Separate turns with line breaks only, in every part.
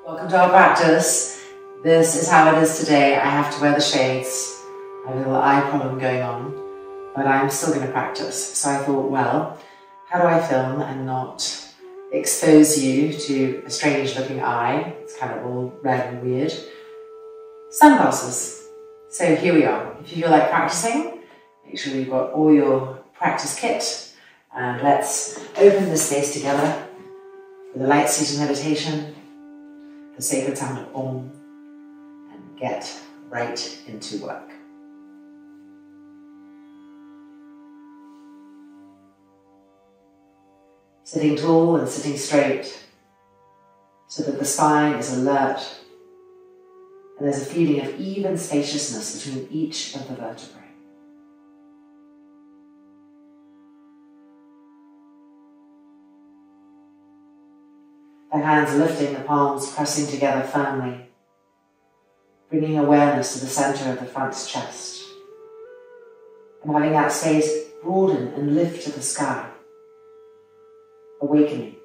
Welcome to our practice. This is how it is today. I have to wear the shades. I have a little eye problem going on, but I'm still going to practice. So I thought, well, how do I film and not expose you to a strange looking eye? It's kind of all red and weird. Sunglasses. So here we are. If you feel like practicing, make sure you've got all your practice kit, and let's open the space together with a light seated meditation, the sacred sound of Om, and get right into work. Sitting tall and sitting straight so that the spine is alert and there's a feeling of even spaciousness between each of the vertebrae. The hands lifting, the palms pressing together firmly, bringing awareness to the center of the front chest, and having that space broaden and lift to the sky, awakening.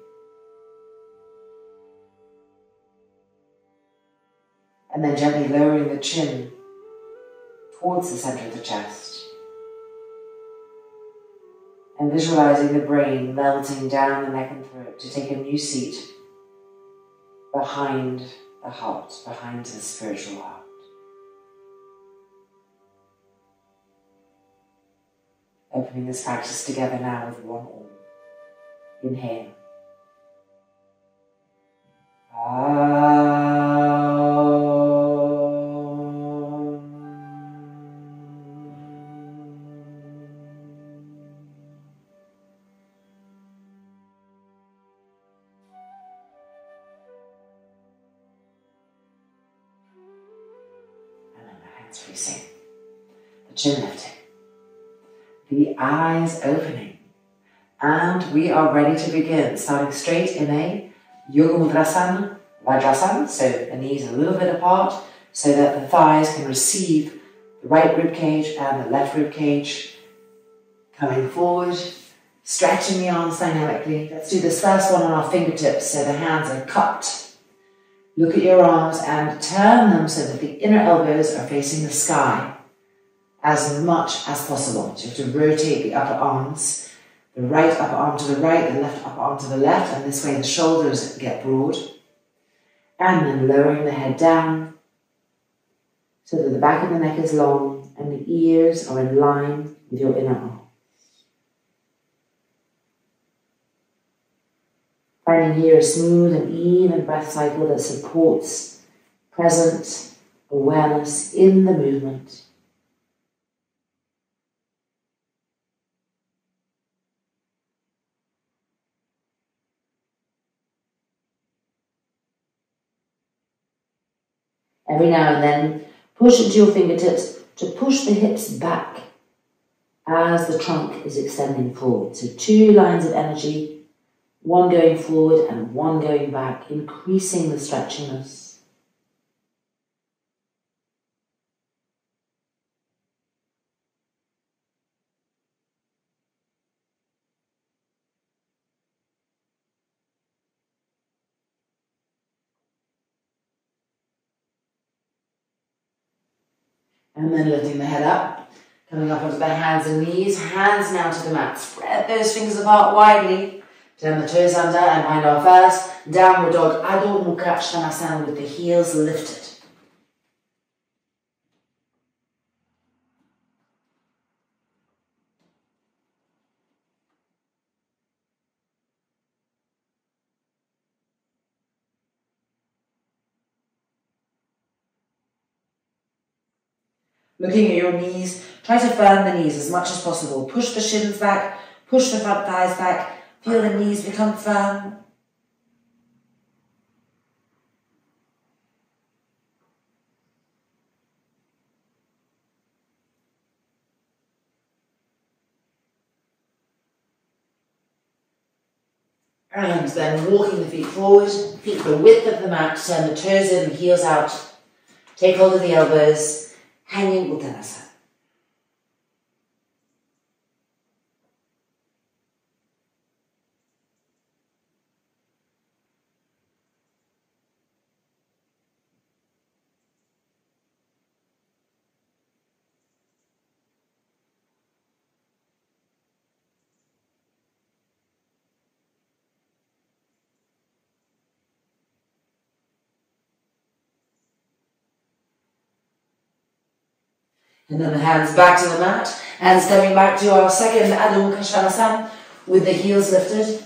And then gently lowering the chin towards the center of the chest, and visualizing the brain melting down the neck and throat to take a new seat behind the heart, behind the spiritual heart. Opening this practice together now with one Om. Inhale. Releasing, the chin lifting, the eyes opening, and we are ready to begin. Starting straight in a Yoga Mudrasana, Vajrasana, so the knees a little bit apart so that the thighs can receive the right rib cage and the left rib cage. Coming forward, stretching the arms dynamically. Let's do this first one on our fingertips so the hands are cupped. Look at your arms and turn them so that the inner elbows are facing the sky as much as possible. So you have to rotate the upper arms, the right upper arm to the right, the left upper arm to the left, and this way the shoulders get broad. And then lowering the head down so that the back of the neck is long and the ears are in line with your inner arm. Finding here a smooth and even breath cycle that supports present awareness in the movement. Every now and then, push into your fingertips to push the hips back as the trunk is extending forward. So 2 lines of energy, one going forward and one going back, increasing the stretchiness. And then lifting the head up, coming up onto the hands and knees, hands now to the mat. Spread those fingers apart widely. Turn the toes under and find our first downward dog, Adho Mukha Svanasana, with the heels lifted. Looking at your knees, try to firm the knees as much as possible. Push the shins back, push the front thighs back. Feel the knees become firm. And then walking the feet forward, feet the width of the mat, turn the toes in, the heels out. Take hold of the elbows, hanging Uttanasana. And then the hands back to the mat and stepping back to our second Adho Mukha Svanasana with the heels lifted.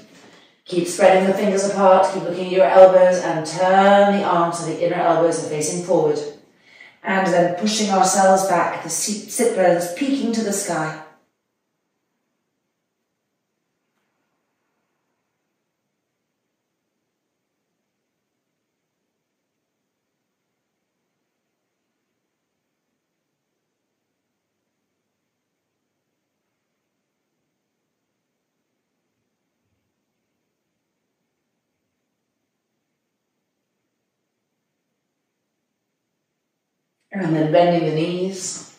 Keep spreading the fingers apart, keep looking at your elbows and turn the arms so the inner elbows are facing forward. And then pushing ourselves back, the sit bones peeking to the sky. And then bending the knees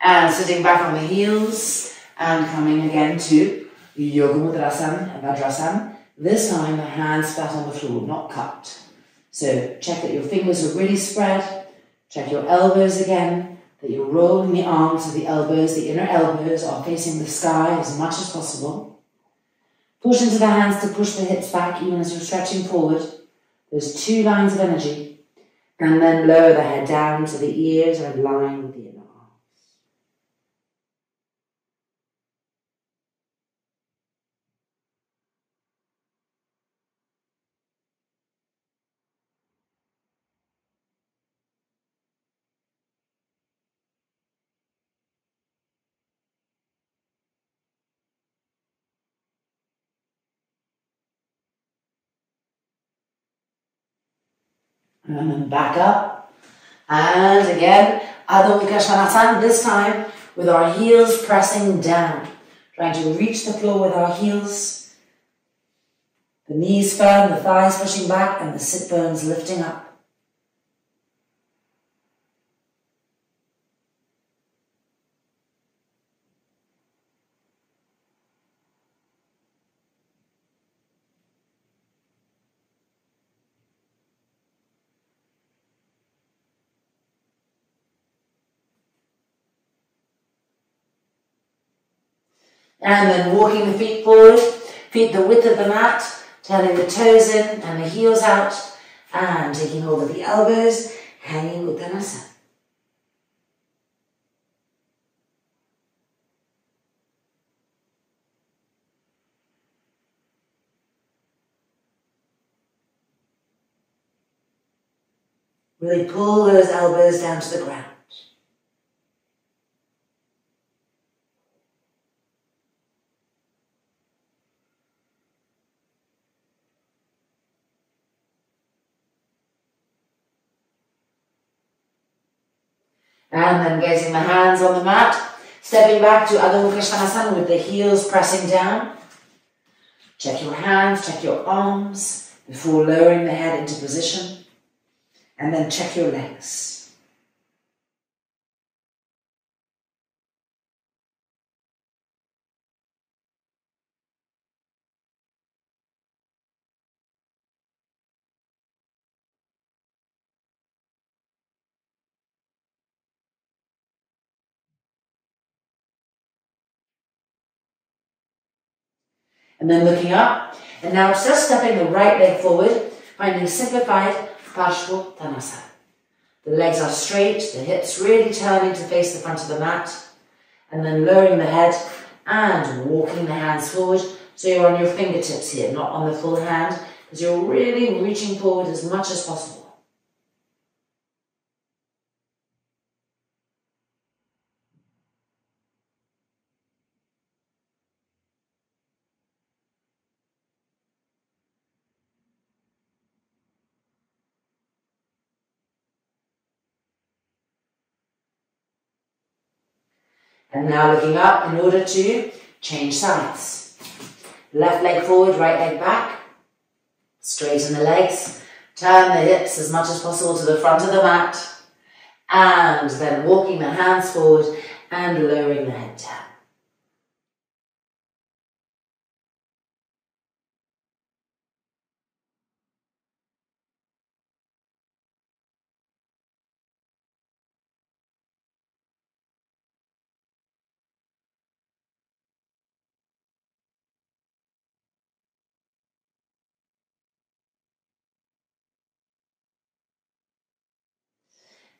and sitting back on the heels and coming again to Yoga Mudrasana and Vajrasana. This time the hands flat on the floor, not cupped. So check that your fingers are really spread. Check your elbows again, that you're rolling the arms of the elbows, the inner elbows are facing the sky as much as possible. Push into the hands to push the hips back even as you're stretching forward. Those two lines of energy. And then lower the head down so the ears are in line with the inner arms. And then back up. And again, Adho Mukha Svanasana, this time with our heels pressing down. Trying to reach the floor with our heels. The knees firm, the thighs pushing back, and the sit bones lifting up. And then walking the feet forward, feet the width of the mat, turning the toes in and the heels out, and taking hold of the elbows, hanging Uttanasana. Really pull those elbows down to the ground. And then getting the hands on the mat, stepping back to Adho Mukha Svanasana with the heels pressing down. Check your hands, check your arms before lowering the head into position. And then check your legs. And then looking up, and now just stepping the right leg forward, finding simplified Parshvottanasana. The legs are straight, the hips really turning to face the front of the mat, and then lowering the head and walking the hands forward. So you're on your fingertips here, not on the full hand, because you're really reaching forward as much as possible. And now looking up in order to change sides. Left leg forward, right leg back. Straighten the legs. Turn the hips as much as possible to the front of the mat. And then walking the hands forward and lowering the head down.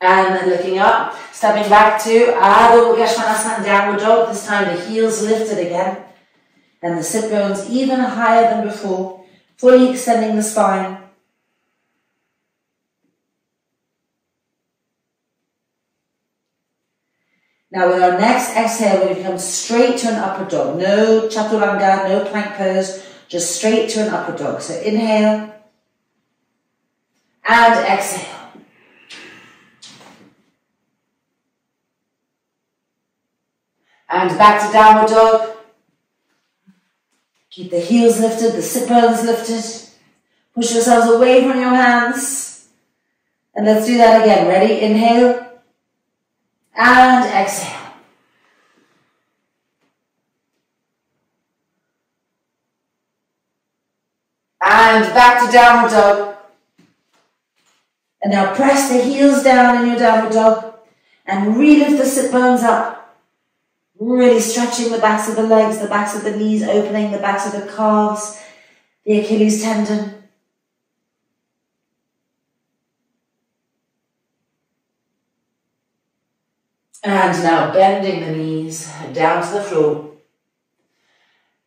And then looking up, stepping back to Adho Mukha downward dog. This time the heels lifted again. And the sit bones even higher than before, fully extending the spine. Now with our next exhale, we're going to come straight to an upward dog. No chaturanga, no plank pose, just straight to an upward dog. So inhale and exhale. And back to downward dog. Keep the heels lifted, the sit bones lifted. Push yourselves away from your hands. And let's do that again. Ready? Inhale. And exhale. And back to downward dog. And now press the heels down in your downward dog. And relift the sit bones up. Really stretching the backs of the legs, the backs of the knees, opening the backs of the calves, the Achilles tendon. And now bending the knees down to the floor.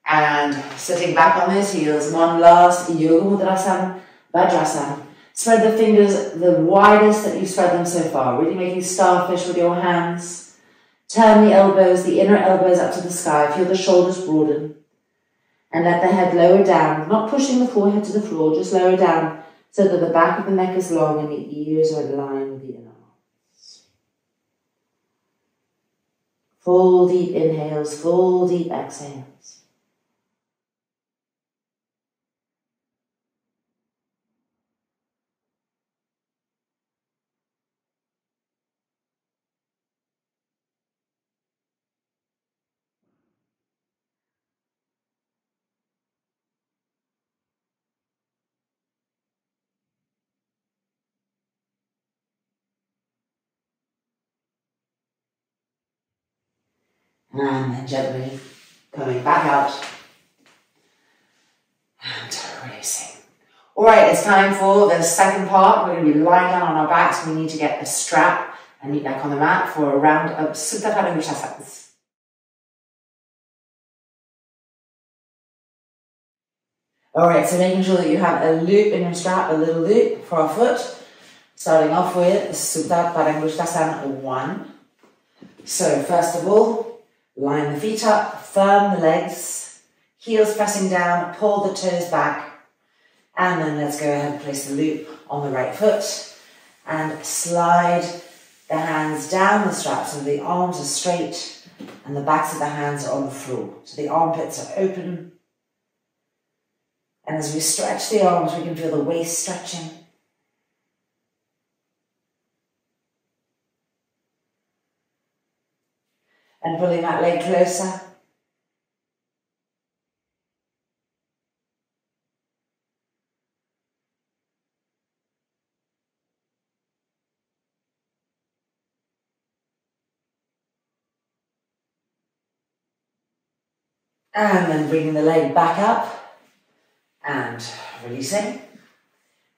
And sitting back on those heels. One last Yoga Mudrasana, Vajrasana. Spread the fingers the widest that you've spread them so far. Really making starfish with your hands. Turn the elbows, the inner elbows up to the sky. Feel the shoulders broaden. And let the head lower down. Not pushing the forehead to the floor, just lower down so that the back of the neck is long and the ears are in line with the inner arms. Full deep inhales, full deep exhales. And then gently coming back out and releasing. All right, it's time for the second part. We're going to be lying down on our backs. We need to get a strap and knee back on the mat for a round of Supta Padangushasanas. All right, so making sure that you have a loop in your strap, a little loop for our foot. Starting off with Supta Padangustasana 1. So first of all, line the feet up, firm the legs, heels pressing down, pull the toes back, and then let's go ahead and place the loop on the right foot and slide the hands down the strap so the arms are straight and the backs of the hands are on the floor. So the armpits are open. And as we stretch the arms, we can feel the waist stretching. And pulling that leg closer. And then bringing the leg back up and releasing.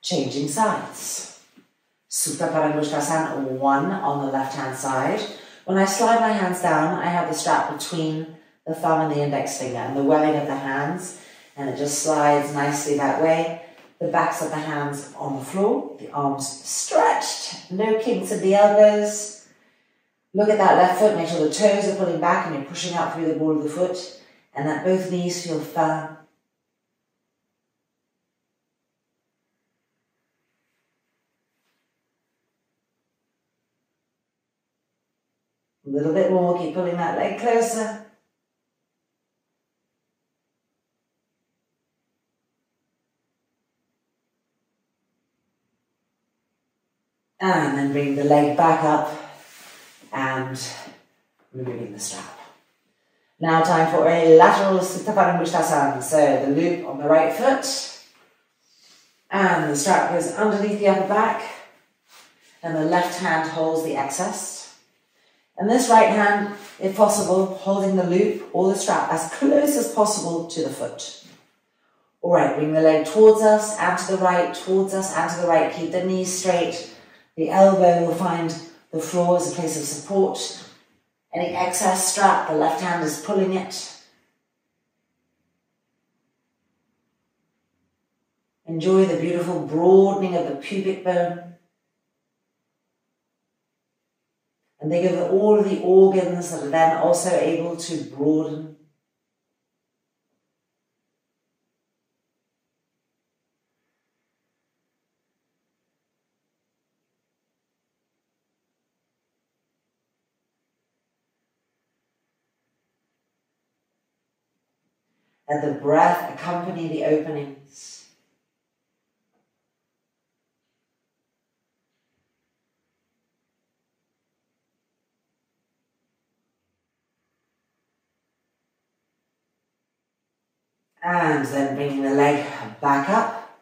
Changing sides. Supta Padangustasana 1 on the left hand side. When I slide my hands down, I have the strap between the thumb and the index finger and the welling of the hands, and it just slides nicely that way. The backs of the hands on the floor, the arms stretched, no kinks at the elbows. Look at that left foot, make sure the toes are pulling back and you're pushing out through the ball of the foot, and that both knees feel firm. A little bit more, keep pulling that leg closer. And then bring the leg back up and removing the strap. Now time for a lateral Supta Padangustasana. So the loop on the right foot and the strap goes underneath the upper back and the left hand holds the excess. And this right hand, if possible, holding the loop or the strap as close as possible to the foot. All right, bring the leg towards us and to the right, towards us and to the right. Keep the knees straight. The elbow will find the floor as a place of support. Any excess strap, the left hand is pulling it. Enjoy the beautiful broadening of the pubic bone. And think of all of the organs that are then also able to broaden. Let the breath accompany the openings. And then bringing the leg back up.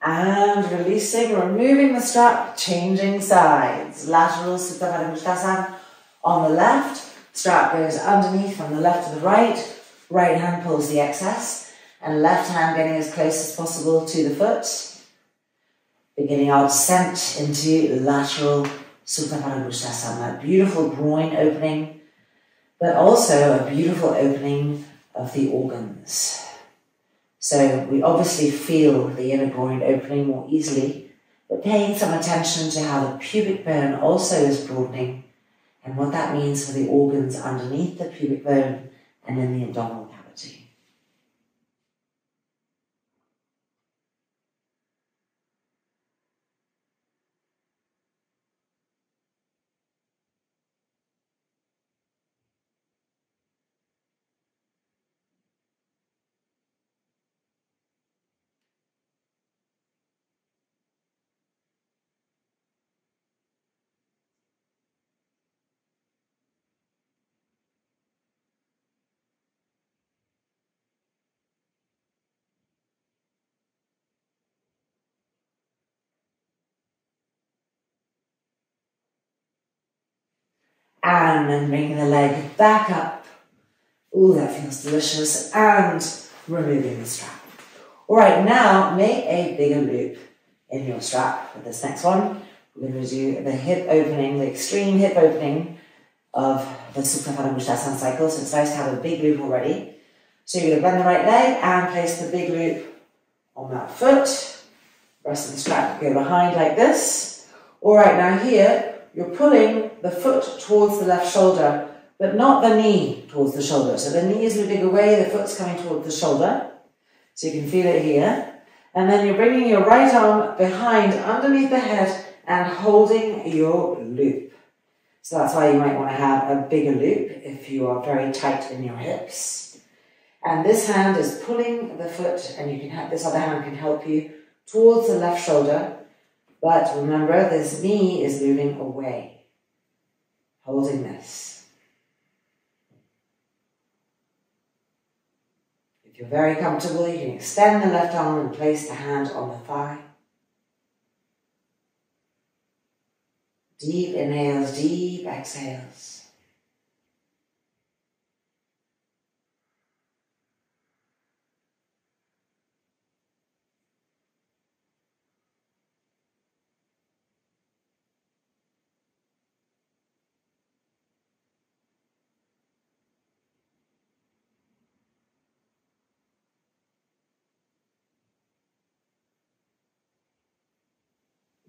And releasing, removing the strap, changing sides. Lateral Supta Pada Uttanasana on the left. Strap goes underneath from the left to the right. Right hand pulls the excess. And left hand getting as close as possible to the foot. Beginning our descent into lateral Supta Pada Uttanasana. That beautiful groin opening, but also a beautiful opening of the organs. So we obviously feel the inner groin opening more easily, but paying some attention to how the pubic bone also is broadening and what that means for the organs underneath the pubic bone and in the abdominal cavity. And then bringing the leg back up. Ooh, that feels delicious. And removing the strap. All right, now make a bigger loop in your strap with this next one. We're going to do the hip opening, the extreme hip opening of the Supta Pada Uttanasana cycle. So it's nice to have a big loop already. So you're going to bend the right leg and place the big loop on that foot. Rest of the strap go behind like this. All right, now here, you're pulling the foot towards the left shoulder, but not the knee towards the shoulder. So the knee is moving away, the foot's coming towards the shoulder. So you can feel it here. And then you're bringing your right arm behind, underneath the head, and holding your loop. So that's why you might want to have a bigger loop if you are very tight in your hips. And this hand is pulling the foot, and you can have, this other hand can help you towards the left shoulder. But remember, this knee is moving away, holding this. If you're very comfortable, you can extend the left arm and place the hand on the thigh. Deep inhales, deep exhales.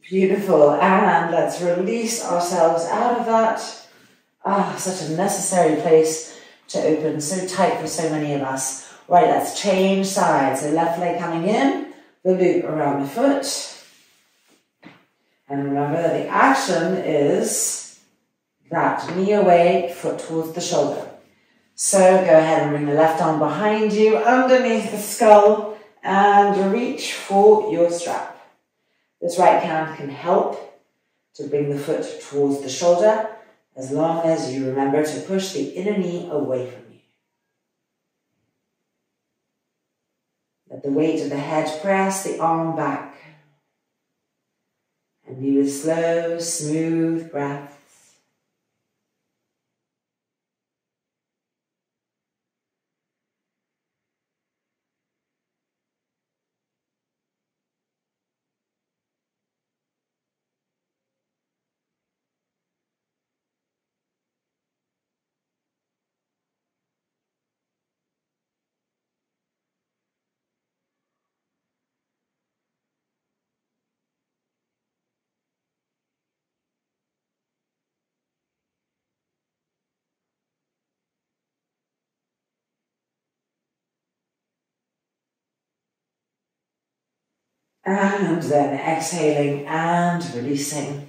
Beautiful, and let's release ourselves out of that. Such a necessary place to open, so tight for so many of us. Right, let's change sides. So left leg coming in, the loop around the foot. And remember that the action is that knee away, foot towards the shoulder. So go ahead and bring the left arm behind you, underneath the skull, and reach for your strap. This right hand can help to bring the foot towards the shoulder, as long as you remember to push the inner knee away from you. Let the weight of the head press the arm back. And be with slow, smooth breaths. And then exhaling and releasing.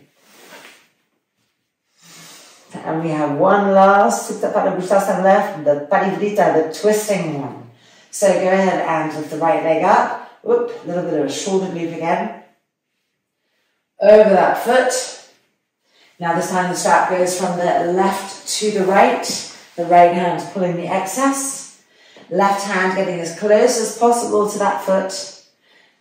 And we have one last Supta Padangusthasana left, the Parivrita, the twisting one. So go ahead and lift the right leg up. Whoop, a little bit of a shoulder loop again. Over that foot. Now this time the strap goes from the left to the right hand pulling the excess. Left hand getting as close as possible to that foot.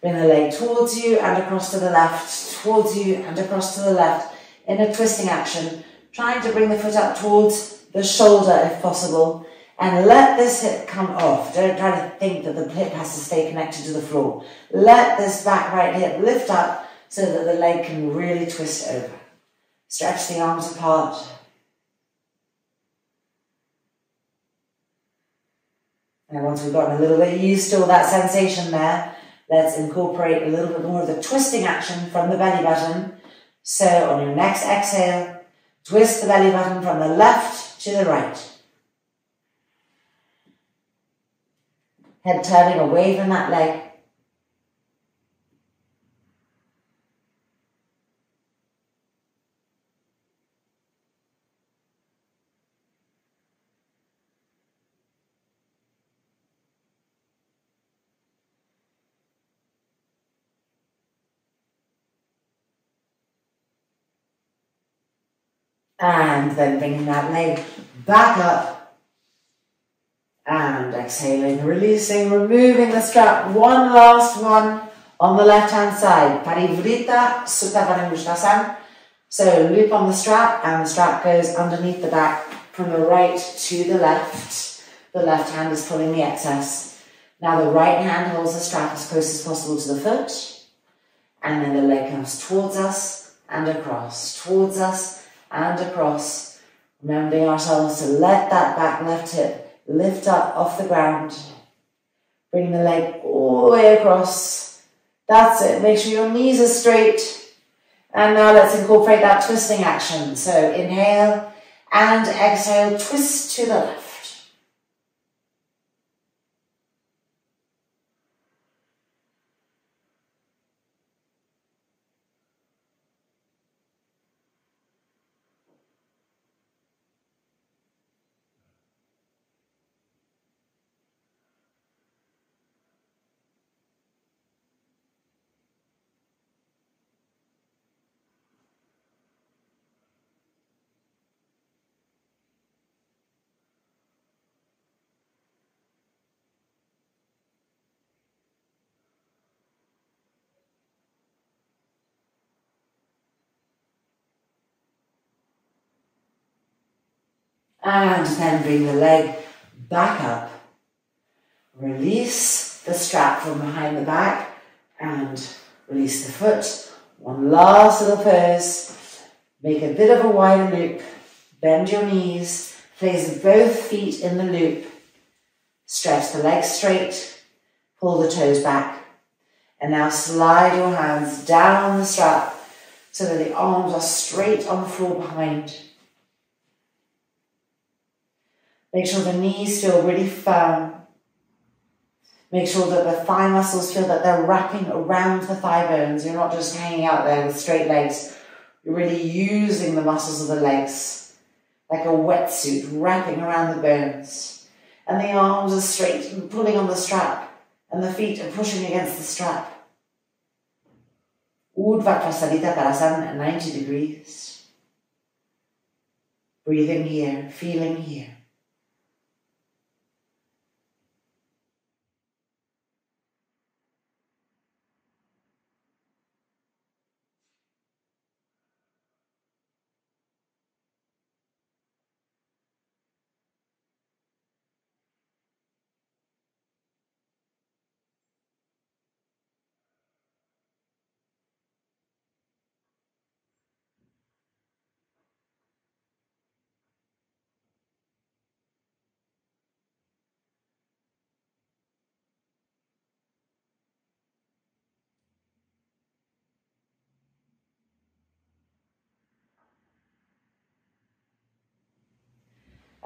Bring the leg towards you and across to the left, towards you and across to the left in a twisting action, trying to bring the foot up towards the shoulder if possible, and let this hip come off. Don't try to think that the hip has to stay connected to the floor. Let this back right hip lift up so that the leg can really twist over. Stretch the arms apart. And once we've gotten a little bit used to all that sensation there, let's incorporate a little bit more of the twisting action from the belly button. So on your next exhale, twist the belly button from the left to the right. Head turning away from that leg. And then bringing that leg back up and exhaling, releasing, removing the strap. One last one on the left hand side. Parivrita Supta Padangusthasana. So loop on the strap and the strap goes underneath the back from the right to the left. The left hand is pulling the excess. Now the right hand holds the strap as close as possible to the foot. And then the leg comes towards us and across, towards us and across, remembering ourselves to let that back left hip lift up off the ground. Bring the leg all the way across. That's it. Make sure your knees are straight. And now let's incorporate that twisting action. So inhale and exhale, twist to the left. And then bring the leg back up. Release the strap from behind the back and release the foot. One last little pose. Make a bit of a wider loop. Bend your knees. Place both feet in the loop. Stretch the legs straight. Pull the toes back. And now slide your hands down the strap so that the arms are straight on the floor behind. Make sure the knees feel really firm. Make sure that the thigh muscles feel that they're wrapping around the thigh bones. You're not just hanging out there with straight legs. You're really using the muscles of the legs like a wetsuit wrapping around the bones. And the arms are straight and pulling on the strap. And the feet are pushing against the strap. Urdhva Prasadita Parasana at 90 degrees. Breathing here, feeling here.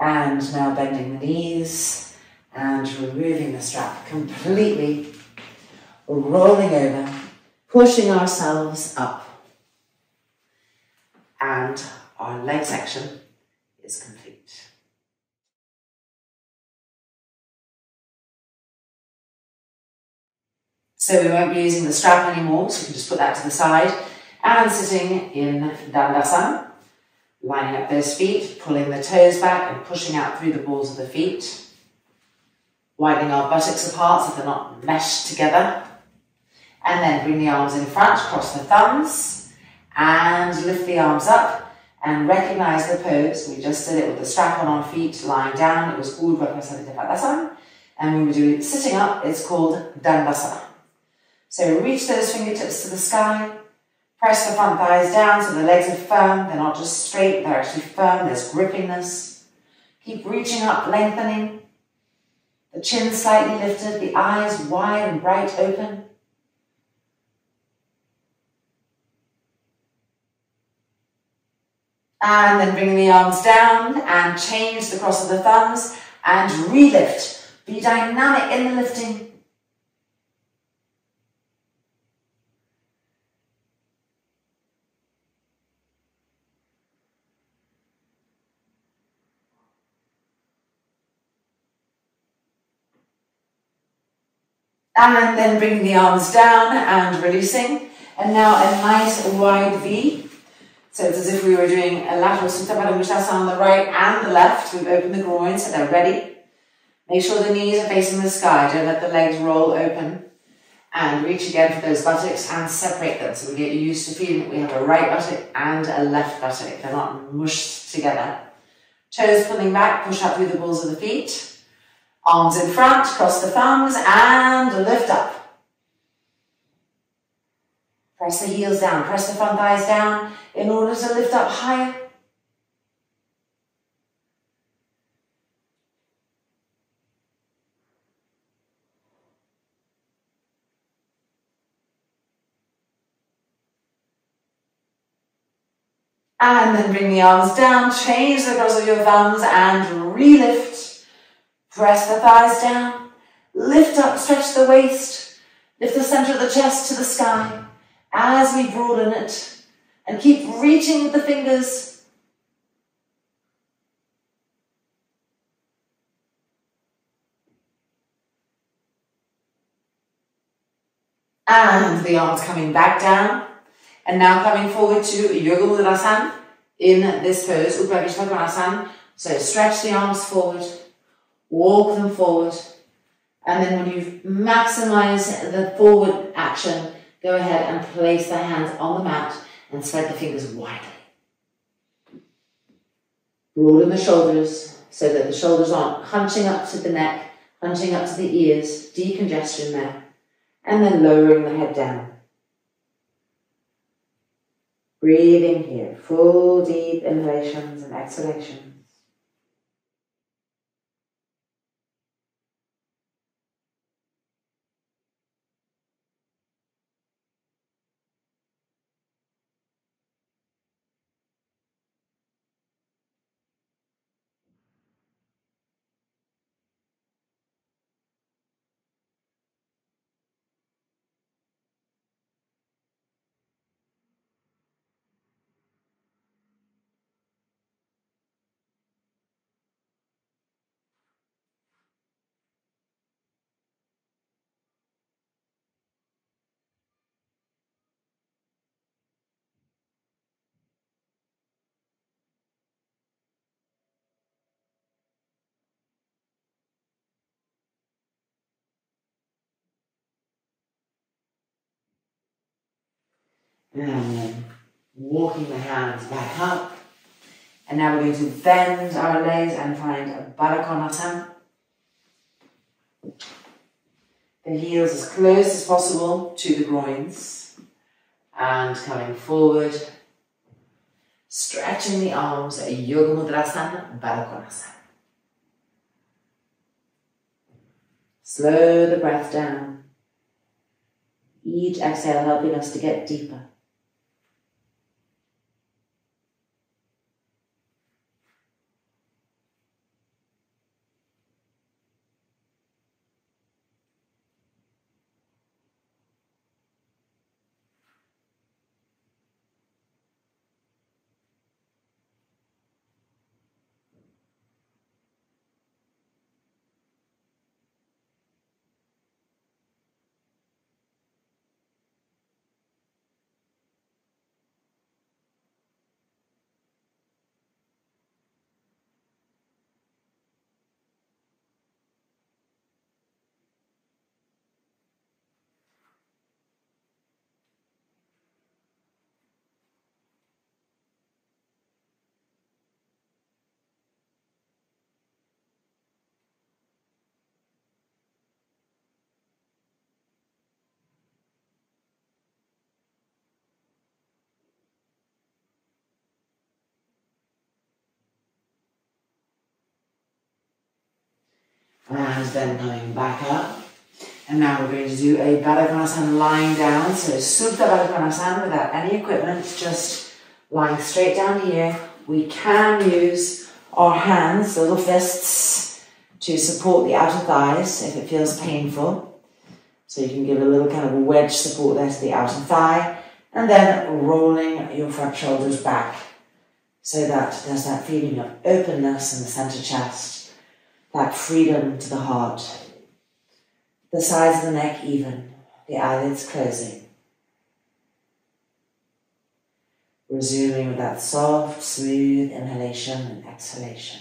And now bending the knees and removing the strap completely, rolling over, pushing ourselves up. And our leg section is complete. So we won't be using the strap anymore, so we can just put that to the side. And sitting in Dandasana, lining up those feet, pulling the toes back and pushing out through the balls of the feet. Widening our buttocks apart so they're not meshed together. And then bring the arms in front, cross the thumbs, and lift the arms up and recognize the pose. We just did it with the strap on our feet, lying down. It was called Dandasana. And when we do it sitting up, it's called Dandasana. So reach those fingertips to the sky. Press the front thighs down so the legs are firm. They're not just straight, they're actually firm. There's grippiness. Keep reaching up, lengthening. The chin slightly lifted, the eyes wide and bright open. And then bring the arms down and change the cross of the thumbs and relift. Be dynamic in the lifting. And then bringing the arms down and releasing. And now a nice wide V. So it's as if we were doing a lateral Supta Baddha Uttanasana on the right and the left. We've opened the groin so they're ready. Make sure the knees are facing the sky. Don't let the legs roll open. And reach again for those buttocks and separate them. So we get used to feeling that we have a right buttock and a left buttock. They're not mushed together. Toes pulling back, push up through the balls of the feet. Arms in front, cross the thumbs and lift up. Press the heels down, press the front thighs down in order to lift up higher. And then bring the arms down, change the cross of your thumbs and re-lift. Press the thighs down, lift up, stretch the waist, lift the center of the chest to the sky as we broaden it and keep reaching with the fingers. And the arms coming back down and now coming forward to Yoga Mudrasana in this pose, Uttanasana. So stretch the arms forward. Walk them forward, and then when you've maximized the forward action, go ahead and place the hands on the mat and spread the fingers widely. Broaden the shoulders so that the shoulders aren't hunching up to the neck, hunching up to the ears, decongestion there, and then lowering the head down. Breathing here, full deep inhalations and exhalations. And then walking the hands back up. And now we're going to bend our legs and find a Baddha Konasana. The heels as close as possible to the groins. And coming forward. Stretching the arms, Yoga Mudrasana, Baddha Konasana. Slow the breath down. Each exhale helping us to get deeper. And then coming back up. And now we're going to do a Baddha Konasana lying down. So Supta Baddha Konasana without any equipment, just lying straight down here. We can use our hands, little fists, to support the outer thighs if it feels painful. So you can give a little kind of wedge support there to the outer thigh. And then rolling your front shoulders back so that there's that feeling of openness in the center chest, that freedom to the heart. The sides of the neck even, the eyelids closing. Resuming with that soft, smooth inhalation and exhalation.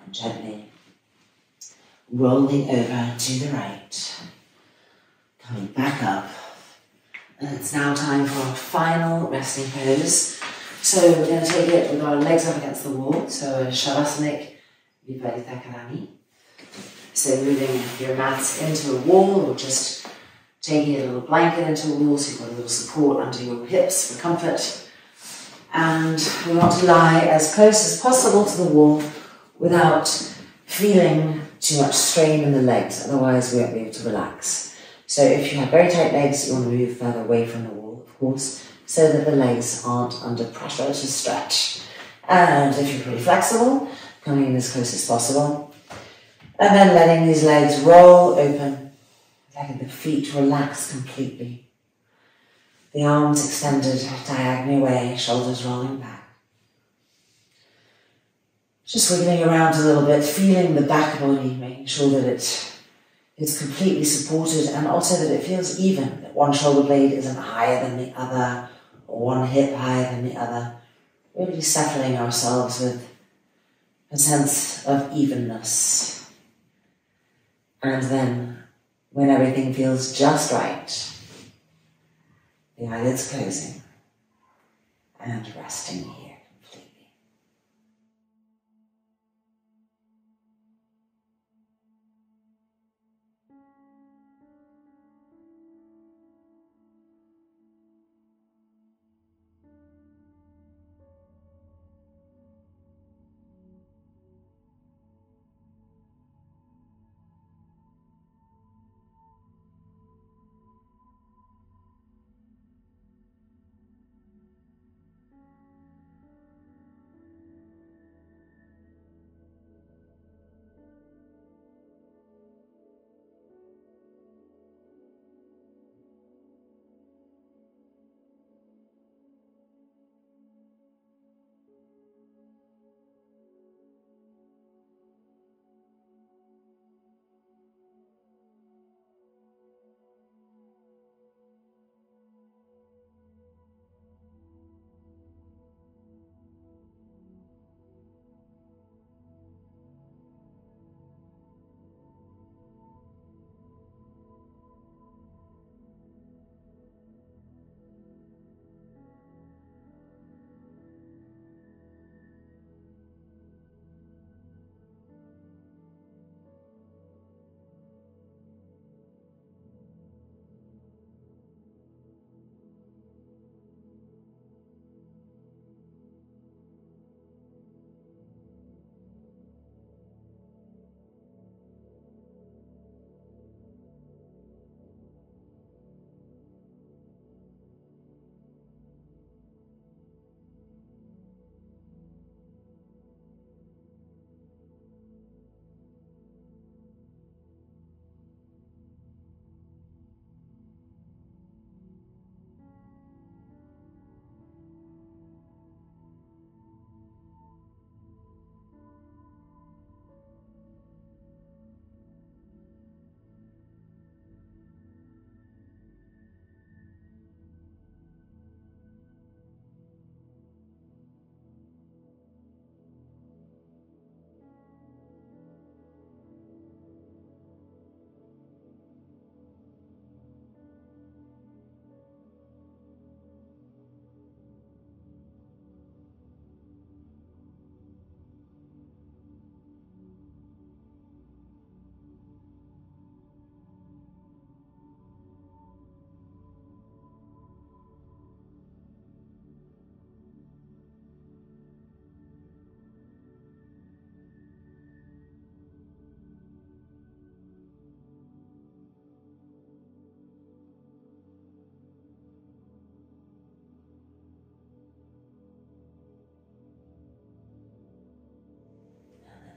And gently rolling over to the right, coming back up. And it's now time for our final resting pose. So we're going to take it with our legs up against the wall, so a Shavasana Viparita Karani. So moving your mat into a wall, or just taking a little blanket into a wall so you've got a little support under your hips for comfort. And we want to lie as close as possible to the wall without feeling too much strain in the legs, otherwise we won't be able to relax. So if you have very tight legs, you want to move further away from the wall, of course, so that the legs aren't under pressure to stretch. And if you're pretty flexible, coming in as close as possible. And then letting these legs roll open, letting the feet relax completely. The arms extended diagonally away, shoulders rolling back. Just wiggling around a little bit, feeling the back body, making sure that it's completely supported and also that it feels even, that one shoulder blade isn't higher than the other or one hip higher than the other. Really settling ourselves with a sense of evenness. And then, when everything feels just right, the eyelids closing and resting here.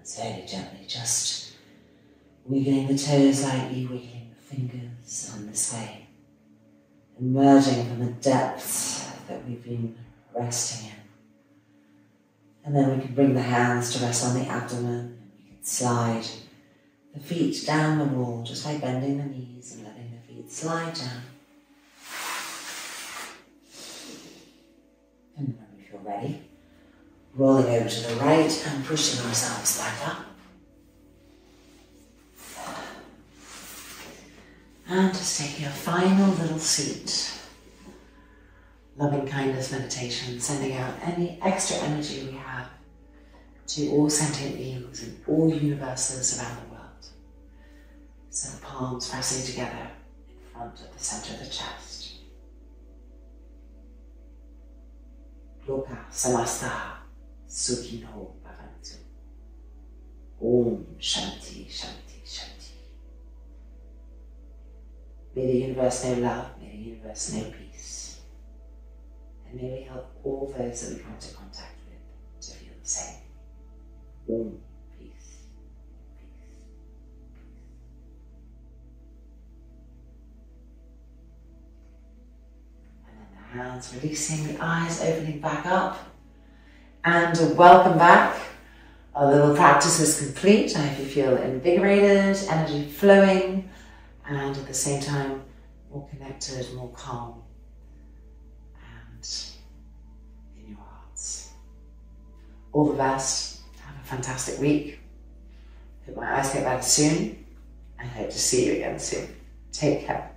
Very gently, just wiggling the toes lightly, wiggling the fingers on this way. Emerging from the depths that we've been resting in. And then we can bring the hands to rest on the abdomen. And we can slide the feet down the wall just by bending the knees and letting the feet slide down. And when we feel ready, rolling over to the right and pushing ourselves back up. And just taking a final little seat. Loving kindness meditation, sending out any extra energy we have to all sentient beings and all universes around the world. So the palms pressing together in front of the center of the chest. Loka samasta sukhino bhavantu. Om Shanti Shanti Shanti. May the universe know love, may the universe know peace. And may we help all those that we come into contact with to feel the same. Om, peace, peace, peace. And then the hands releasing, the eyes opening back up. And welcome back. Our little practice is complete. I hope you feel invigorated, energy flowing, and at the same time, more connected, more calm, and in your hearts. All the best. Have a fantastic week. Hope my eyes get better soon, and hope to see you again soon. Take care.